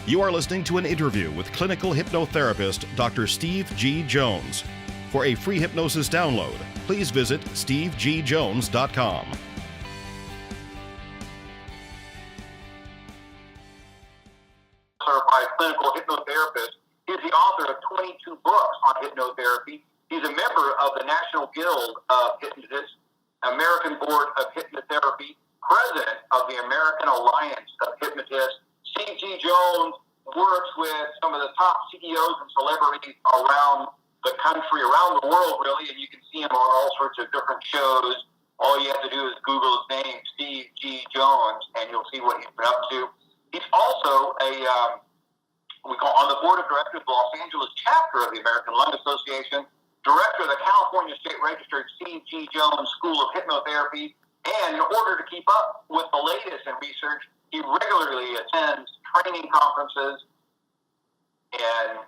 You are listening to an interview with clinical hypnotherapist Dr. Steve G. Jones. For a free hypnosis download, please visit stevegjones.com. Certified clinical hypnotherapist. He's the author of 22 books on hypnotherapy. He's a member of the National Guild of Hypnotists, American Board of Hypnotherapy, president of the American Alliance of Hypnotists. Steve G. Jones works with some of the top CEOs and celebrities around the country, around the world, really, and you can see him on all sorts of different shows. All you have to do is Google his name, Steve G. Jones, and you'll see what he's been up to. He's also on the board of directors of the Los Angeles chapter of the American Lung Association, director of the California State Registered Steve G. Jones School of Hypnotherapy, and in order to keep up with the latest in research, he regularly attends training conferences. And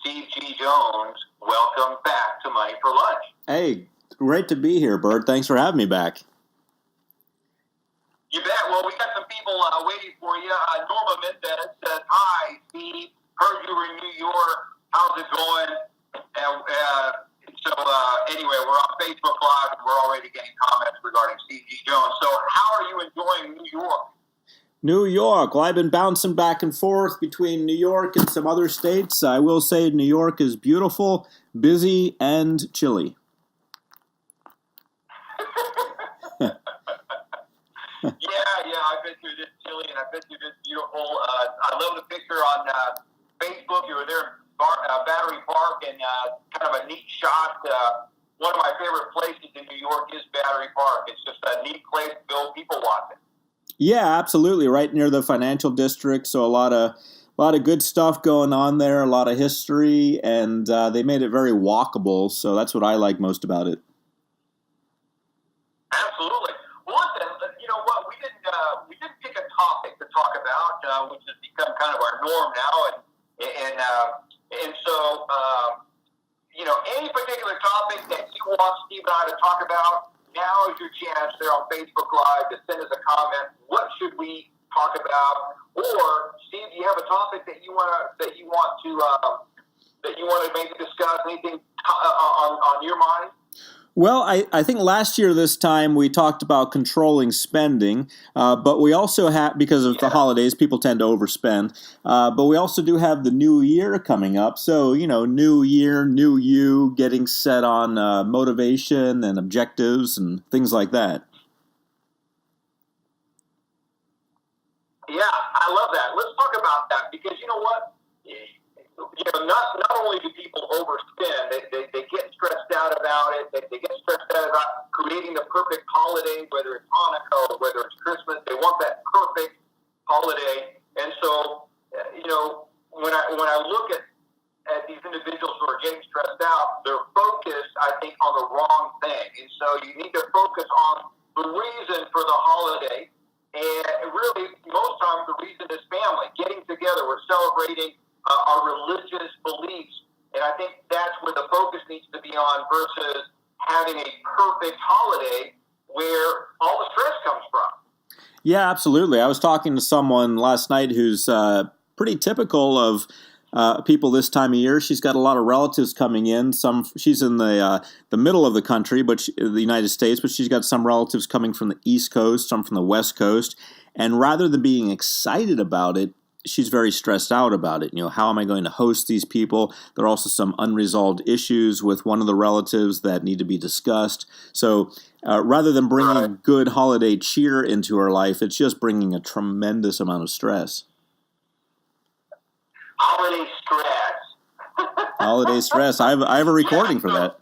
Steve G. Jones, welcome back to Money for Lunch. Hey, great to be here, Bert. Thanks for having me back. You bet. Well, we got some people waiting for you. Norma Mendez says, "Hi, Steve. Heard you were in New York. How's it going?" And anyway, we're on Facebook Live, and we're already getting comments regarding Steve G. Jones. So how are you enjoying New York? New York. Well, I've been bouncing back and forth between New York and some other states. I will say New York is beautiful, busy, and chilly. Yeah, I've been through this chilly, and I've been through this beautiful. I love the picture on Facebook. You were there at Battery Park, and kind of a neat shot. One of my favorite places in New York is Battery Park. It's just a neat place to go people watching. Yeah, absolutely. Right near the financial district, so a lot of good stuff going on there, a lot of history, and they made it very walkable, so that's what I like most about it. Absolutely. Well, listen, you know what? We didn't pick a topic to talk about, which has become kind of our norm now, and so any particular topic that you want Steve and I to talk about, now is your chance there on Facebook Live to send us a comment. What should we talk about? Or Steve, do you have a topic that you want to maybe discuss? Anything on your mind? Well, I think last year this time we talked about controlling spending, but we also have, because of the holidays, people tend to overspend, but we also do have the new year coming up. So, new year, new you, getting set on motivation and objectives and things like that. Yeah, I love that. Let's talk about that because you know what? Not only do people overspend, they get stressed out about it. They get stressed out about creating the perfect holiday, whether it's Hanukkah or whether it's Christmas. They want that perfect holiday. And so, when I look at these individuals who are getting stressed out, they're focused, I think, on the wrong thing. And so you need to focus on the reason for the holiday. And really, most times the reason is family, getting together. We're celebrating our religious beliefs. And I think that's where the focus needs to be on versus having a perfect holiday where all the stress comes from. Yeah, absolutely. I was talking to someone last night who's pretty typical of people this time of year. She's got a lot of relatives coming in. She's in the middle of the country, the United States, but she's got some relatives coming from the East Coast, some from the West Coast. And rather than being excited about it, she's very stressed out about it. How am I going to host these people? There are also some unresolved issues with one of the relatives that need to be discussed. So rather than bringing good holiday cheer into her life, it's just bringing a tremendous amount of stress. Holiday stress. Holiday stress. I have a recording for that.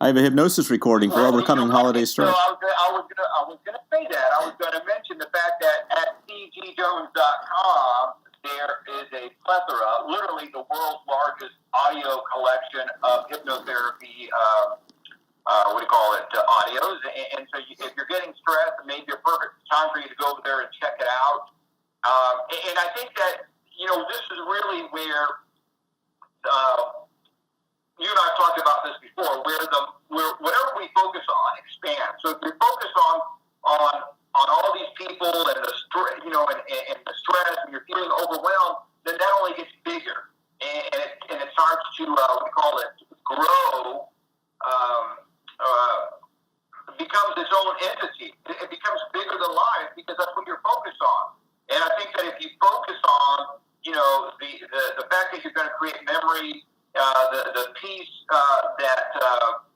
I have a hypnosis recording for overcoming holiday stress. So I was gonna say that. I was gonna mention the fact that at stevegjones.com there is a plethora, literally the world's largest audio collection of hypnotherapy. Audios. And so if you're getting stressed, it may be a perfect time for you to go over there and check it out. And I think that this is really where. You and I have talked about this before, where whatever we focus on expands. So if we focus on all these people and the and the stress, and you're feeling overwhelmed, then own entity. It becomes bigger than life because that's what you're focused on. And I think that if you focus on, the fact that you're going to create memories, the peace that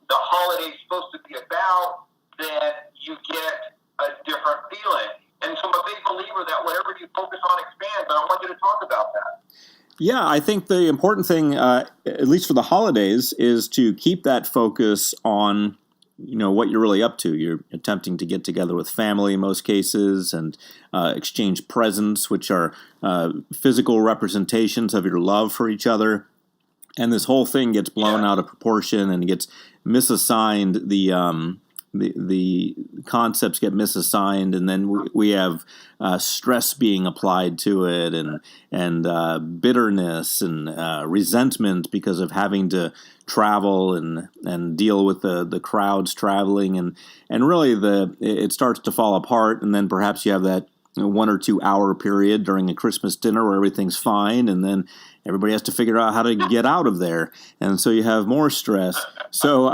the holiday's supposed to be about, then you get a different feeling. And so I'm a big believer that whatever you focus on expands, and I want you to talk about that. Yeah, I think the important thing, at least for the holidays, is to keep that focus on what you're really up to. You're attempting to get together with family in most cases and exchange presents, which are physical representations of your love for each other. And this whole thing gets blown out of proportion and gets misassigned. The concepts get misassigned, and then we have stress being applied to it, and bitterness and resentment because of having to travel and deal with the crowds traveling, and really it starts to fall apart. And then perhaps you have that 1 or 2 hour period during a Christmas dinner where everything's fine, and then everybody has to figure out how to get out of there, and so you have more stress. So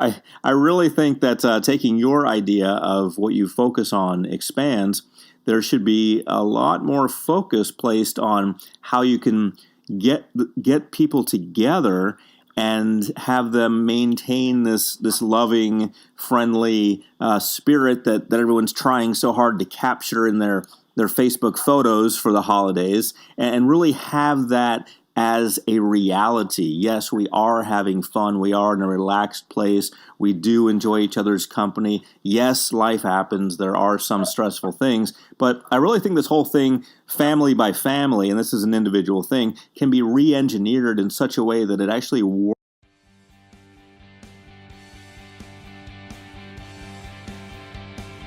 I really think that taking your idea of what you focus on expands. There should be a lot more focus placed on how you can get people together and have them maintain this loving, friendly spirit that everyone's trying so hard to capture in their Facebook photos for the holidays, and really have that as a reality. Yes, we are having fun. We are in a relaxed place. We do enjoy each other's company. Yes, life happens. There are some stressful things. But I really think this whole thing, family by family, and this is an individual thing, can be re-engineered in such a way that it actually works.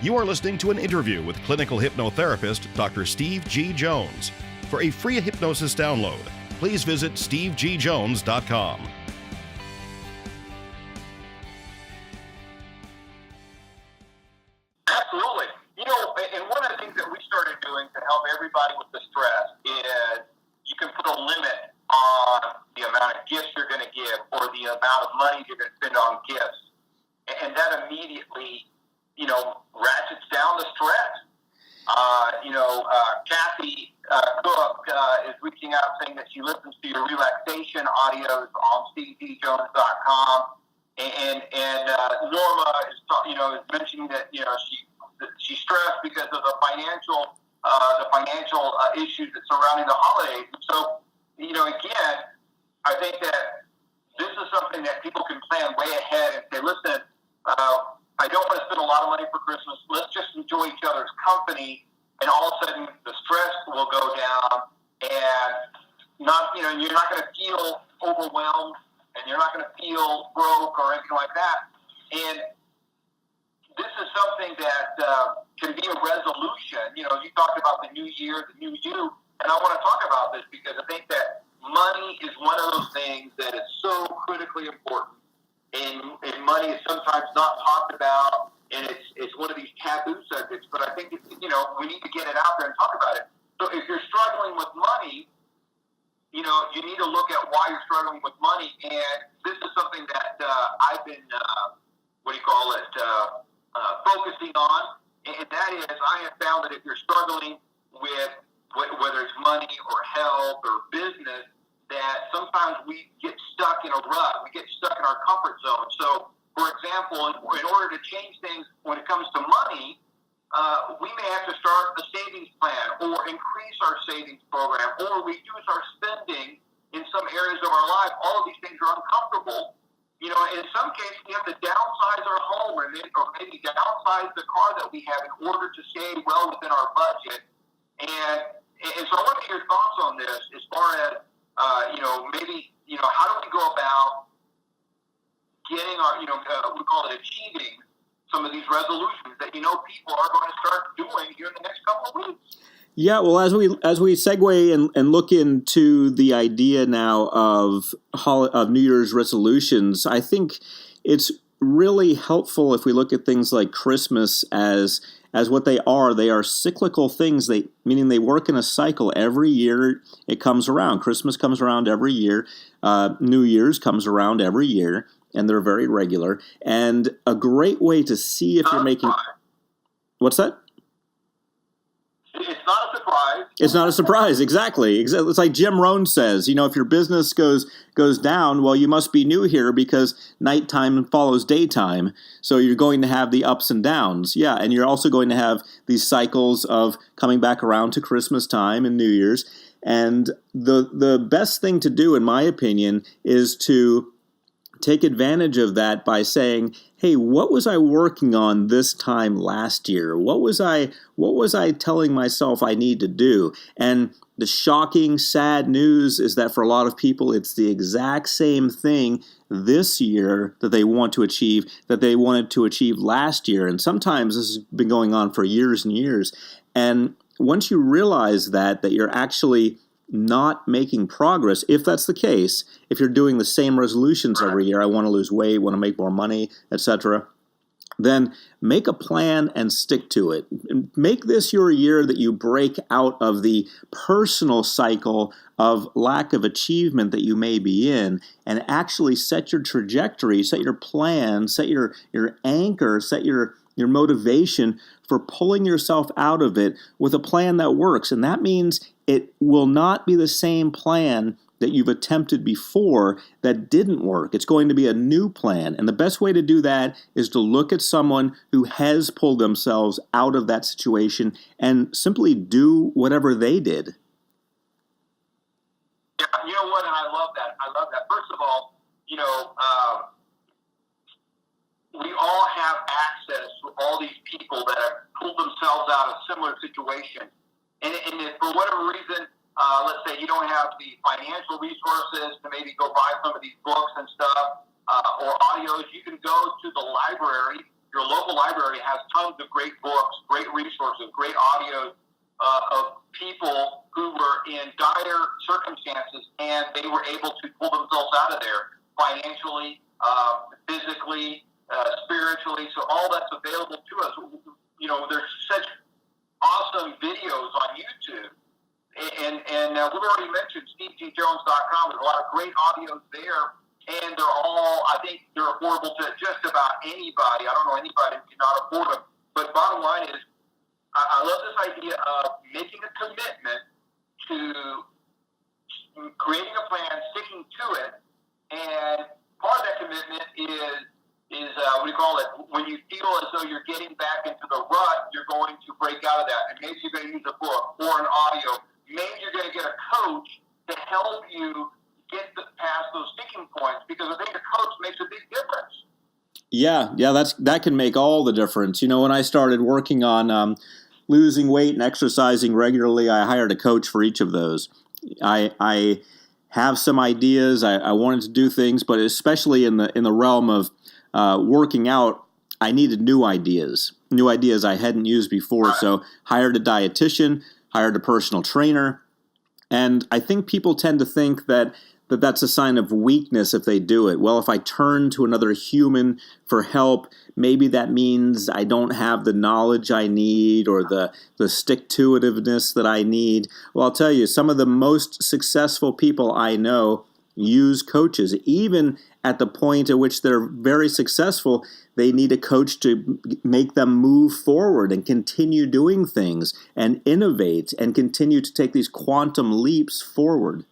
You are listening to an interview with clinical hypnotherapist Dr. Steve G. Jones. For a free hypnosis download, please visit stevegjones.com. Absolutely. And one of the things that we started doing to help everybody with the stress is you can put a limit on the amount of gifts you're going to give or the amount of money you're going to spend on gifts. And that immediately, ratchets down the stress. Kathy Cook is reaching out saying that she listens to your relaxation audios on stevegjones.com, and Norma is mentioning that she's stressed because of the financial issues that surrounding the holidays. And so again, I think that this is something that people can plan way ahead and say, listen, I don't want to spend a lot of money for Christmas. Let's just enjoy each other's company, and all of a sudden the stress will go down, and you're not going to feel overwhelmed, and you're not going to feel broke or anything like that. And this is something that can be a resolution. You talked about the new year, the new you, and I want to talk about this because I think that money is one of those things that is so critically important. And money is sometimes not talked about, and it's one of these taboo subjects. But I think we need to get it out there and talk about it. So if you're struggling with money, you need to look at why you're struggling with money. And this is something that I've been focusing on, and that is I have found that if you're struggling with whether it's money or health or business, that sometimes we get stuck in a rut. We get stuck in our comfort zone. So, for example, in order to change things when it comes to money, we may have to start a savings plan or increase our savings program or reduce our spending in some areas of our life. All of these things are uncomfortable. In some cases, we have to downsize our home or maybe downsize the car that we have in order to stay well within our budget. And so I want to get your thoughts on this as far as how do we go about getting our, we call it achieving some of these resolutions that people are going to start doing here in the next couple of weeks? Yeah, well, as we segue and look into the idea now of New Year's resolutions, I think it's really helpful if we look at things like Christmas as what they are. They are cyclical things, meaning they work in a cycle. Every year it comes around. Christmas comes around every year. New Year's comes around every year, and they're very regular. And a great way to see if you're making... What's that? It's not a surprise. It's not a surprise. Exactly. It's like Jim Rohn says, if your business goes down, well, you must be new here because nighttime follows daytime. So you're going to have the ups and downs. Yeah. And you're also going to have these cycles of coming back around to Christmas time and New Year's. And the best thing to do, in my opinion, is to take advantage of that by saying, hey, what was I working on this time last year? What was I telling myself I need to do? And the shocking, sad news is that for a lot of people, it's the exact same thing this year that they want to achieve that they wanted to achieve last year. And sometimes this has been going on for years and years. And once you realize that you're actually not making progress, if that's the case, if you're doing the same resolutions every year, I want to lose weight, want to make more money, etc., then make a plan and stick to it. Make this your year that you break out of the personal cycle of lack of achievement that you may be in and actually set your trajectory, set your plan, set your anchor, set your motivation for pulling yourself out of it with a plan that works. And that means it will not be the same plan that you've attempted before that didn't work. It's going to be a new plan. And the best way to do that is to look at someone who has pulled themselves out of that situation and simply do whatever they did. Yeah, you know what? And I love that. First of all, we all have access to all these people that have pulled themselves out of similar situations. And if for whatever reason, let's say you don't have the financial resources to maybe go buy some of these books and stuff, or audios, you can go to the library. Your local library has tons of great books, great resources, great audios of people who were in dire circumstances, and they were able to pull themselves out of there financially, physically, spiritually. So all that's available to us. There's such awesome videos on YouTube. And we've already mentioned SteveGJones.com. There's a lot of great audios there, and they're all, I think they're affordable to just about anybody. I don't know anybody who cannot afford them. But bottom line is, I love this idea of making a commitment to creating a plan, sticking to it, and part of that commitment is what do you call it? When you feel as though you're getting back into the rut, you're going to break out of that. And maybe you're going to use a book or an audio. Maybe you're going to get a coach to help you get past those sticking points, because I think a coach makes a big difference. Yeah, that can make all the difference. When I started working on losing weight and exercising regularly, I hired a coach for each of those. I have some ideas. I wanted to do things, but especially in the realm of working out, I needed new ideas I hadn't used before. So hired a dietitian, hired a personal trainer. And I think people tend to think that that's a sign of weakness if they do it. Well, if I turn to another human for help, maybe that means I don't have the knowledge I need or the stick-to-itiveness that I need. Well, I'll tell you, some of the most successful people I know use coaches. Even at the point at which they're very successful, they need a coach to make them move forward and continue doing things and innovate and continue to take these quantum leaps forward.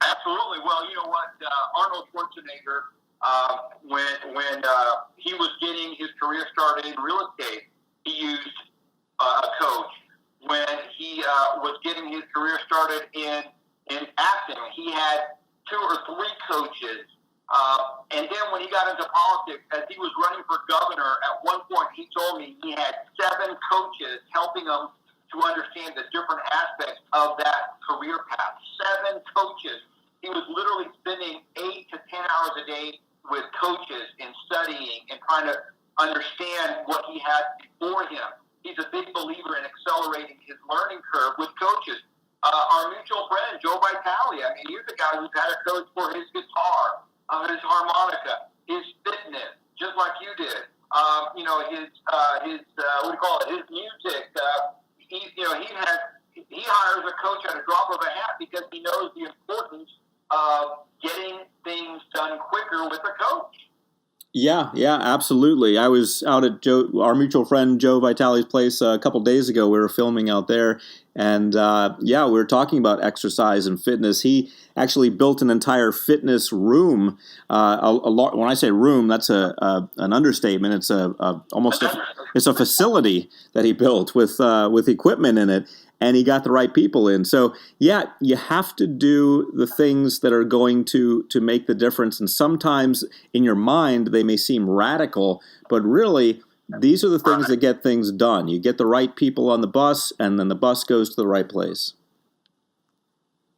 Absolutely. Well, you know what? Arnold Schwarzenegger, when he was getting his career started in real estate, he used a coach. When he was getting his career started in acting, he had 2 or 3 coaches. And then when he got into politics, as he was running for governor, at one point he told me he had 7 coaches helping him to understand the different aspects of that career path. 7 coaches. He was literally spending 8 to 10 hours a day with coaches and studying and trying to understand what he had before him. He's a big believer in accelerating his learning curve with coaches. Our mutual friend, Joe Vitale, I mean, he's a guy who's had a coach for his guitar, his harmonica, his fitness, just like you did. His what do you call it? His music. He hires a coach at a drop of a hat because he knows the importance of getting things done quicker with a coach. Yeah, absolutely. I was out at our mutual friend Joe Vitale's place a couple days ago. We were filming out there, and we were talking about exercise and fitness. He actually built an entire fitness room. When I say room, that's an understatement. It's it's a facility that he built with equipment in it. And he got the right people in. So, yeah, you have to do the things that are going to make the difference. And sometimes in your mind, they may seem radical, but really, these are the things that get things done. You get the right people on the bus, and then the bus goes to the right place.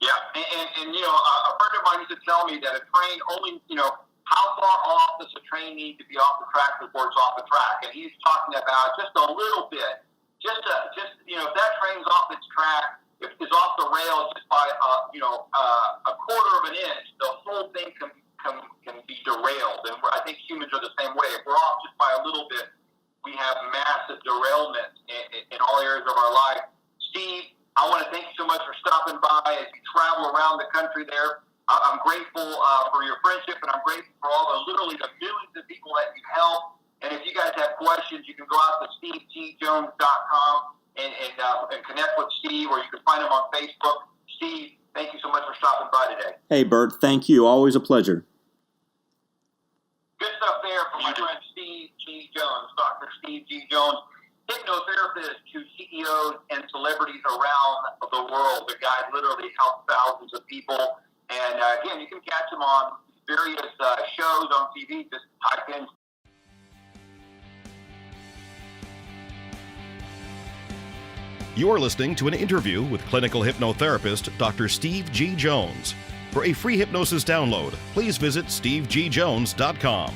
Yeah, and a friend of mine used to tell me that a train only, how far off does a train need to be off the track before it's off the track? And he's talking about just a little bit. If that train's off its track, if it's off the rails just by a quarter of an inch, the whole thing can be derailed. And I think humans are the same way. If we're off just by a little bit, we have massive derailment in all areas of our life. Steve, I want to thank you so much for stopping by as you travel around the country there. I'm grateful for your friendship, and I'm grateful for literally the millions of people that you help. And if you guys have questions, you can go out to SteveGJones.com and connect with Steve, or you can find him on Facebook. Steve, thank you so much for stopping by today. Hey, Bert, thank you. Always a pleasure. Good stuff there from my friend Steve G. Jones, Dr. Steve G. Jones, hypnotherapist to CEOs and celebrities around the world. The guy literally helps thousands of people. And again, you can catch him on various shows on TV. Just type in. You are listening to an interview with clinical hypnotherapist Dr. Steve G. Jones. For a free hypnosis download, please visit stevegjones.com.